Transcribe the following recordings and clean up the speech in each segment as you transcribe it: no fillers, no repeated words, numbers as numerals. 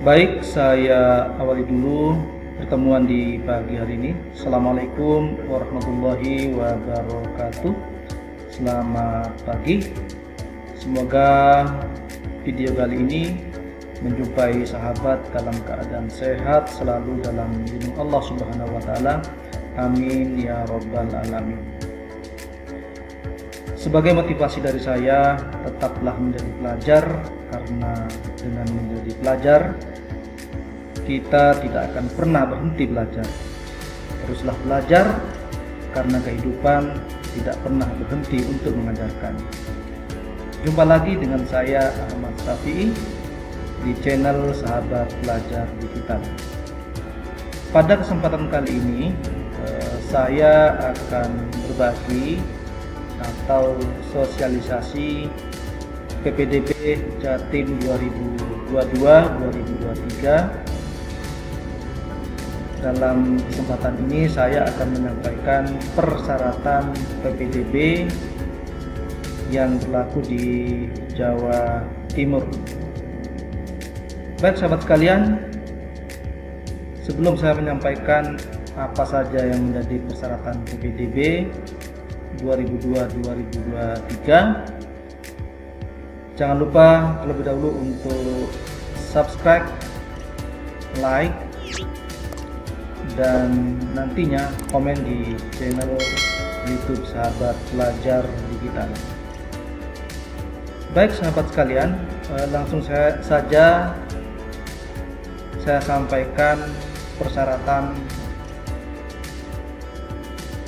Baik, saya awali dulu pertemuan di pagi hari ini. Assalamualaikum warahmatullahi wabarakatuh. Selamat pagi. Semoga video kali ini menjumpai sahabat dalam keadaan sehat, selalu dalam lindungan Allah Subhanahu wa taala. Amin ya rabbal alamin. Sebagai motivasi dari saya, tetaplah menjadi pelajar, karena dengan menjadi pelajar kita tidak akan pernah berhenti belajar. Teruslah belajar, karena kehidupan tidak pernah berhenti untuk mengajarkan. Jumpa lagi dengan saya, Ahmad Syafi'i, di channel Sahabat Pelajar Digital. Pada kesempatan kali ini saya akan berbagi atau sosialisasi PPDB Jatim 2022-2023. Dalam kesempatan ini saya akan menyampaikan persyaratan PPDB yang berlaku di Jawa Timur. Baik sahabat sekalian, sebelum saya menyampaikan apa saja yang menjadi persyaratan PPDB 2022-2023, jangan lupa terlebih dahulu untuk subscribe, like, dan nantinya komen di channel YouTube Sahabat Pelajar Digital. Baik sahabat sekalian, langsung saja saya sampaikan persyaratan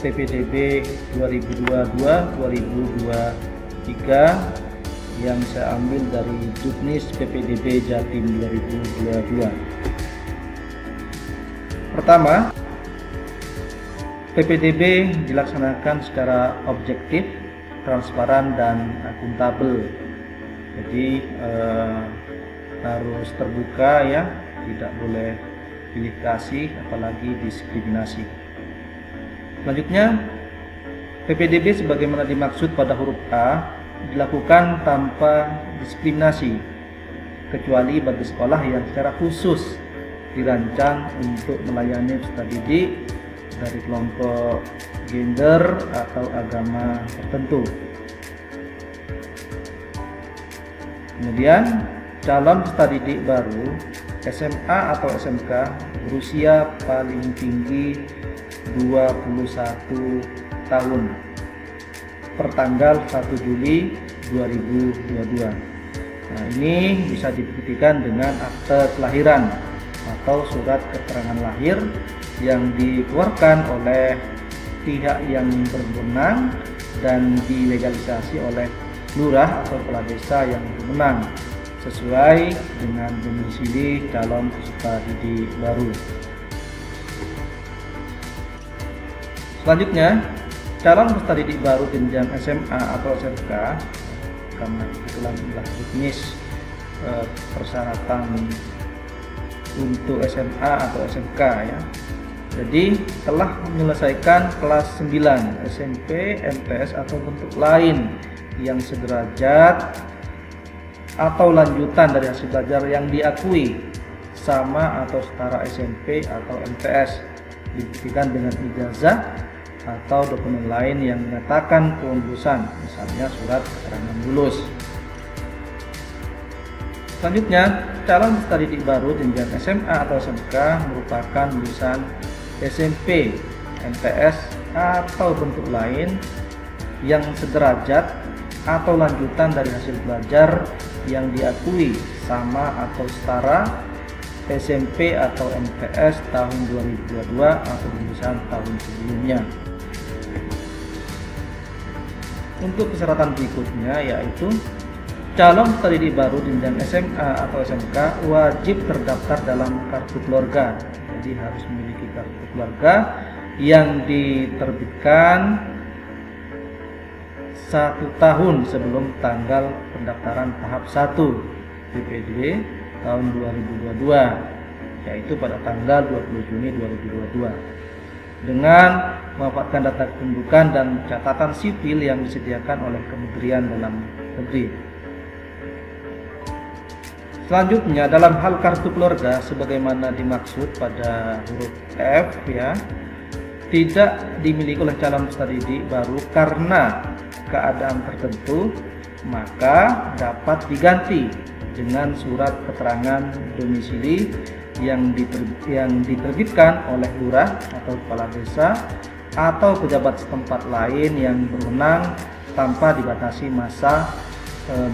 PPDB 2022-2023 yang saya ambil dari Juknis PPDB Jatim 2022. Pertama, PPDB dilaksanakan secara objektif, transparan, dan akuntabel. Jadi harus terbuka ya, tidak boleh pilih kasih apalagi diskriminasi. Selanjutnya, PPDB sebagaimana dimaksud pada huruf A dilakukan tanpa diskriminasi, kecuali bagi sekolah yang secara khusus dirancang untuk melayani peserta didik dari kelompok gender atau agama tertentu. Kemudian, calon peserta didik baru SMA atau SMK berusia paling tinggi 21 tahun per tanggal 1 Juli 2022. Nah, ini bisa dibuktikan dengan akte kelahiran atau surat keterangan lahir yang dikeluarkan oleh pihak yang berwenang dan dilegalisasi oleh lurah atau kepala desa yang berwenang sesuai dengan domisili calon peserta didik baru. Selanjutnya, calon peserta didik baru jenjang SMA atau SMK, karena kebetulan adalah jenis persyaratan untuk SMA atau SMK ya. Jadi telah menyelesaikan kelas 9 SMP, MTS atau bentuk lain yang sederajat atau lanjutan dari hasil belajar yang diakui sama atau setara SMP atau MTS, dibuktikan dengan ijazah atau dokumen lain yang menyatakan kelulusan, misalnya surat keterangan lulus. Selanjutnya, calon peserta didik baru jenjang SMA atau SMK merupakan lulusan SMP, MTS atau bentuk lain yang sederajat atau lanjutan dari hasil belajar yang diakui sama atau setara SMP atau MTS tahun 2022 atau lulusan tahun sebelumnya. Untuk persyaratan berikutnya yaitu calon peserta didik baru jenjang SMA atau SMK wajib terdaftar dalam kartu keluarga. Jadi harus memiliki kartu keluarga yang diterbitkan 1 tahun sebelum tanggal pendaftaran tahap 1 PPDB tahun 2022, yaitu pada tanggal 20 Juni 2022. Dengan memanfaatkan data kependudukan dan catatan sipil yang disediakan oleh Kementerian Dalam Negeri. Selanjutnya, dalam hal kartu keluarga sebagaimana dimaksud pada huruf F ya, tidak dimiliki oleh calon peserta didik baru karena keadaan tertentu, maka dapat diganti dengan surat keterangan domisili yang diterbitkan oleh lurah atau kepala desa atau pejabat setempat lain yang berwenang tanpa dibatasi masa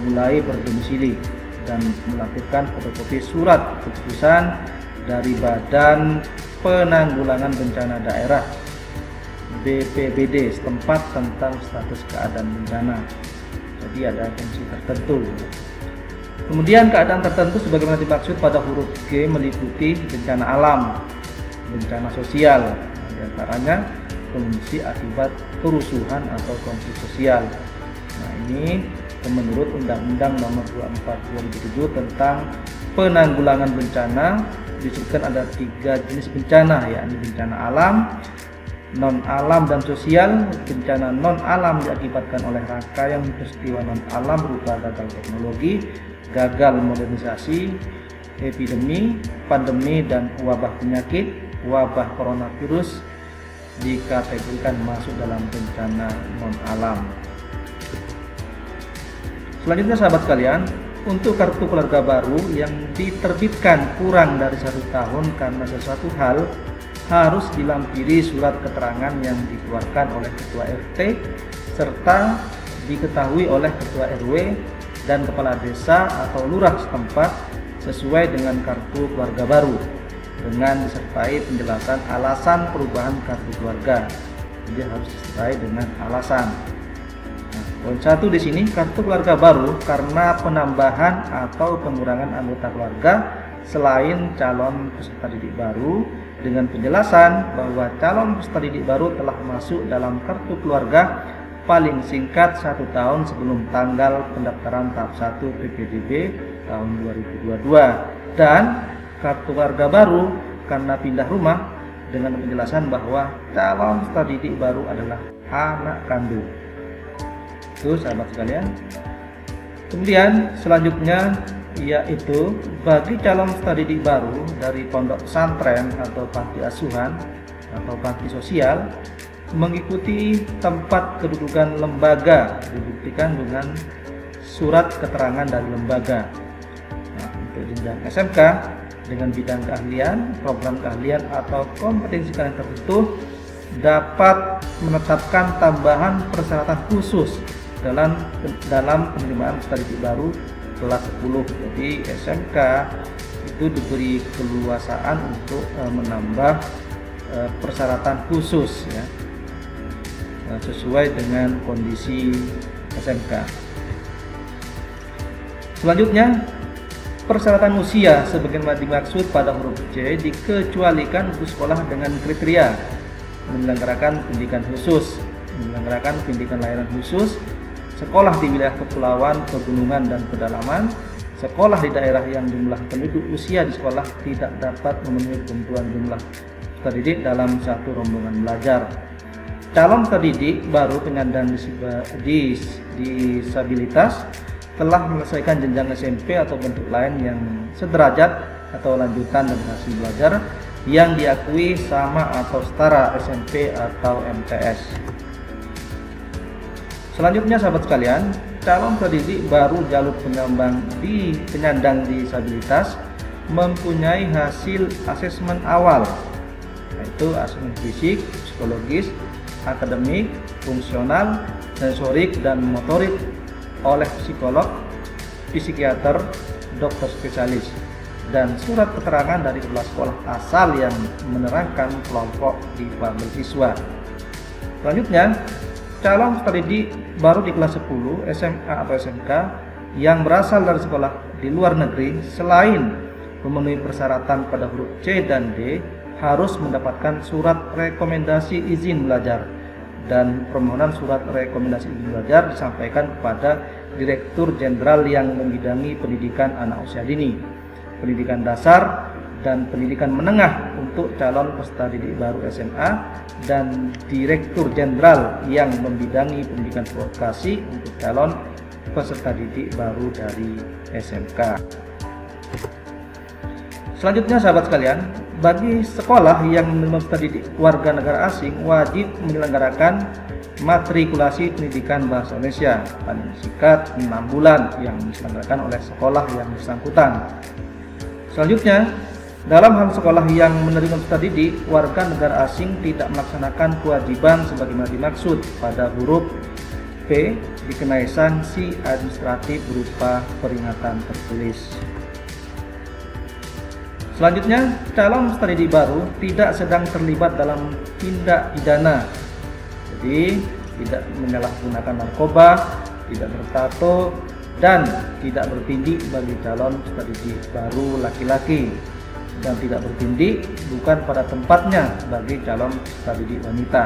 mulai berdomisili, dan melakukan fotokopi surat keputusan dari Badan Penanggulangan Bencana Daerah BPBD setempat tentang status keadaan bencana. Jadi ada fungsi tertentu. Kemudian keadaan tertentu sebagaimana dimaksud pada huruf G meliputi bencana alam, bencana sosial, di antaranya pengungsi akibat kerusuhan atau konflik sosial. Nah, ini menurut Undang-Undang Nomor 24/2007 tentang Penanggulangan Bencana disebutkan ada 3 jenis bencana, yakni bencana alam, non alam dan sosial. Bencana non alam diakibatkan oleh rangkaian peristiwa non alam berupa gagal teknologi, gagal modernisasi, epidemi, pandemi, dan wabah penyakit. Wabah coronavirus dikategorikan masuk dalam bencana non alam. Selanjutnya sahabat sekalian, untuk kartu keluarga baru yang diterbitkan kurang dari 1 tahun karena sesuatu hal, harus dilampiri surat keterangan yang dikeluarkan oleh ketua RT serta diketahui oleh ketua RW dan kepala desa atau lurah setempat sesuai dengan kartu keluarga baru, dengan disertai penjelasan alasan perubahan kartu keluarga. Jadi harus disertai dengan alasan. Poin 1 di sini, kartu keluarga baru karena penambahan atau pengurangan anggota keluarga selain calon peserta didik baru, dengan penjelasan bahwa calon peserta didik baru telah masuk dalam kartu keluarga paling singkat 1 tahun sebelum tanggal pendaftaran tahap 1 PPDB tahun 2022, dan kartu keluarga baru karena pindah rumah dengan penjelasan bahwa calon peserta didik baru adalah anak kandung. Itu sahabat sekalian. Kemudian selanjutnya yaitu bagi calon peserta didik baru dari pondok pesantren atau panti asuhan atau panti sosial mengikuti tempat kedudukan lembaga dibuktikan dengan surat keterangan dari lembaga. Nah, untuk jenjang SMK dengan bidang keahlian, program keahlian atau kompetensi keahlian tertentu dapat menetapkan tambahan persyaratan khusus dalam penerimaan peserta didik baru kelas 10. Jadi SMK itu diberi keleluasaan untuk menambah persyaratan khusus ya, sesuai dengan kondisi SMK. Selanjutnya, persyaratan usia sebagaimana dimaksud pada huruf C dikecualikan untuk sekolah dengan kriteria menyelenggarakan pendidikan khusus, menyelenggarakan pendidikan layanan khusus, sekolah di wilayah kepulauan, pegunungan, dan pedalaman, sekolah di daerah yang jumlah penduduk usia di sekolah tidak dapat memenuhi kebutuhan jumlah peserta didik dalam satu rombongan belajar. Calon peserta didik baru penyandang disabilitas telah menyelesaikan jenjang SMP atau bentuk lain yang sederajat atau lanjutan dari hasil belajar yang diakui sama atau setara SMP atau MTS. Selanjutnya sahabat sekalian, calon peserta didik baru jalur penyandang disabilitas mempunyai hasil asesmen awal, yaitu asesmen fisik, psikologis, akademik, fungsional, sensorik, dan motorik oleh psikolog, psikiater, dokter spesialis, dan surat keterangan dari kepala sekolah asal yang menerangkan kelompok difabel siswa. Selanjutnya, calon peserta didik baru di kelas 10 SMA atau SMK yang berasal dari sekolah di luar negeri selain memenuhi persyaratan pada huruf C dan D harus mendapatkan surat rekomendasi izin belajar, dan permohonan surat rekomendasi izin belajar disampaikan kepada Direktur Jenderal yang membidangi pendidikan anak usia dini, pendidikan dasar, dan pendidikan menengah untuk calon peserta didik baru SMA, dan Direktur Jenderal yang membidangi pendidikan vokasi untuk calon peserta didik baru dari SMK. Selanjutnya sahabat sekalian, bagi sekolah yang menerima peserta didik warga negara asing wajib menyelenggarakan matrikulasi pendidikan bahasa Indonesia paling singkat 6 bulan yang diselenggarakan oleh sekolah yang bersangkutan. Selanjutnya, dalam hal sekolah yang menerima peserta didik warga negara asing tidak melaksanakan kewajiban sebagaimana dimaksud pada huruf P, dikenai sanksi administratif berupa peringatan tertulis. Selanjutnya, calon peserta didik baru tidak sedang terlibat dalam tindak pidana. Jadi, tidak menyalahgunakan narkoba, tidak bertato, dan tidak bertindik bagi calon peserta didik baru laki-laki, dan tidak bertindik bukan pada tempatnya bagi calon peserta didik wanita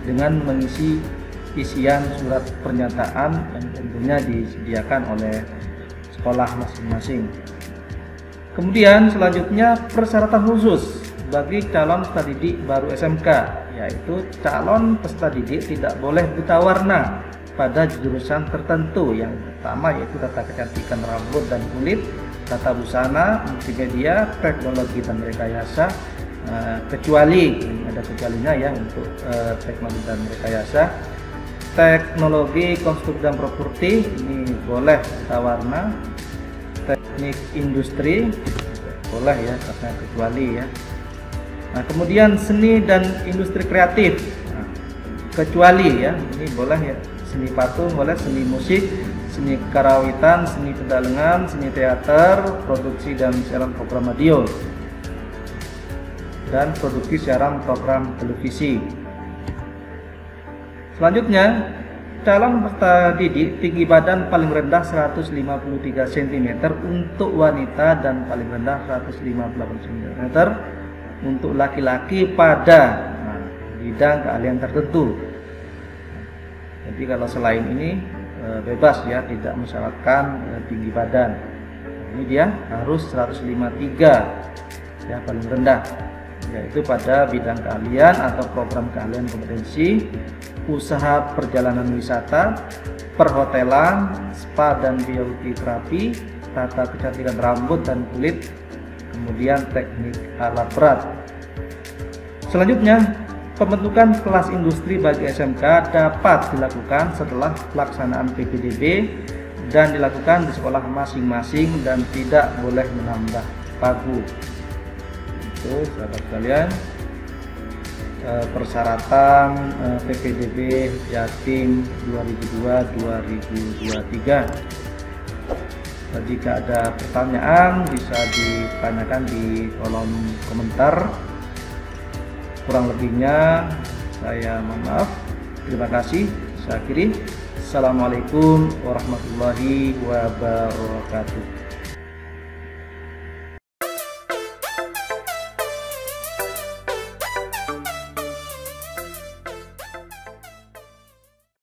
dengan mengisi isian surat pernyataan yang tentunya disediakan oleh sekolah masing-masing. Kemudian selanjutnya persyaratan khusus bagi calon peserta didik baru SMK, yaitu calon peserta didik tidak boleh buta warna pada jurusan tertentu. Yang pertama yaitu tata kecantikan rambut dan kulit, tata busana, multimedia, teknologi dan rekayasa, kecuali ada kecualinya ya untuk teknologi dan rekayasa. Teknologi konstruksi dan properti ini boleh buta warna. Teknik industri boleh ya, karena kecuali ya. Nah, kemudian seni dan industri kreatif, kecuali ya, ini boleh ya, seni patung boleh, seni musik, seni karawitan, seni pedalangan, seni teater, produksi dan siaran program radio, dan produksi siaran program televisi. Selanjutnya, calon peserta didik tinggi badan paling rendah 153 cm untuk wanita dan paling rendah 158 cm untuk laki-laki pada bidang keahlian tertentu. Jadi kalau selain ini bebas ya, tidak mensyaratkan tinggi badan. Ini dia harus 153 ya, paling rendah, yaitu pada bidang keahlian atau program keahlian kompetensi, usaha perjalanan wisata, perhotelan, spa dan beauty terapi, tata kecantikan rambut dan kulit, kemudian teknik alat berat. Selanjutnya, pembentukan kelas industri bagi SMK dapat dilakukan setelah pelaksanaan PPDB dan dilakukan di sekolah masing-masing dan tidak boleh menambah pagu. Itu sahabat sekalian, persyaratan PPDB Jatim 2002-2023. Jika ada pertanyaan bisa ditanyakan di kolom komentar. Kurang lebihnya saya mohon maaf. Terima kasih. Saya akhiri. Assalamualaikum warahmatullahi wabarakatuh.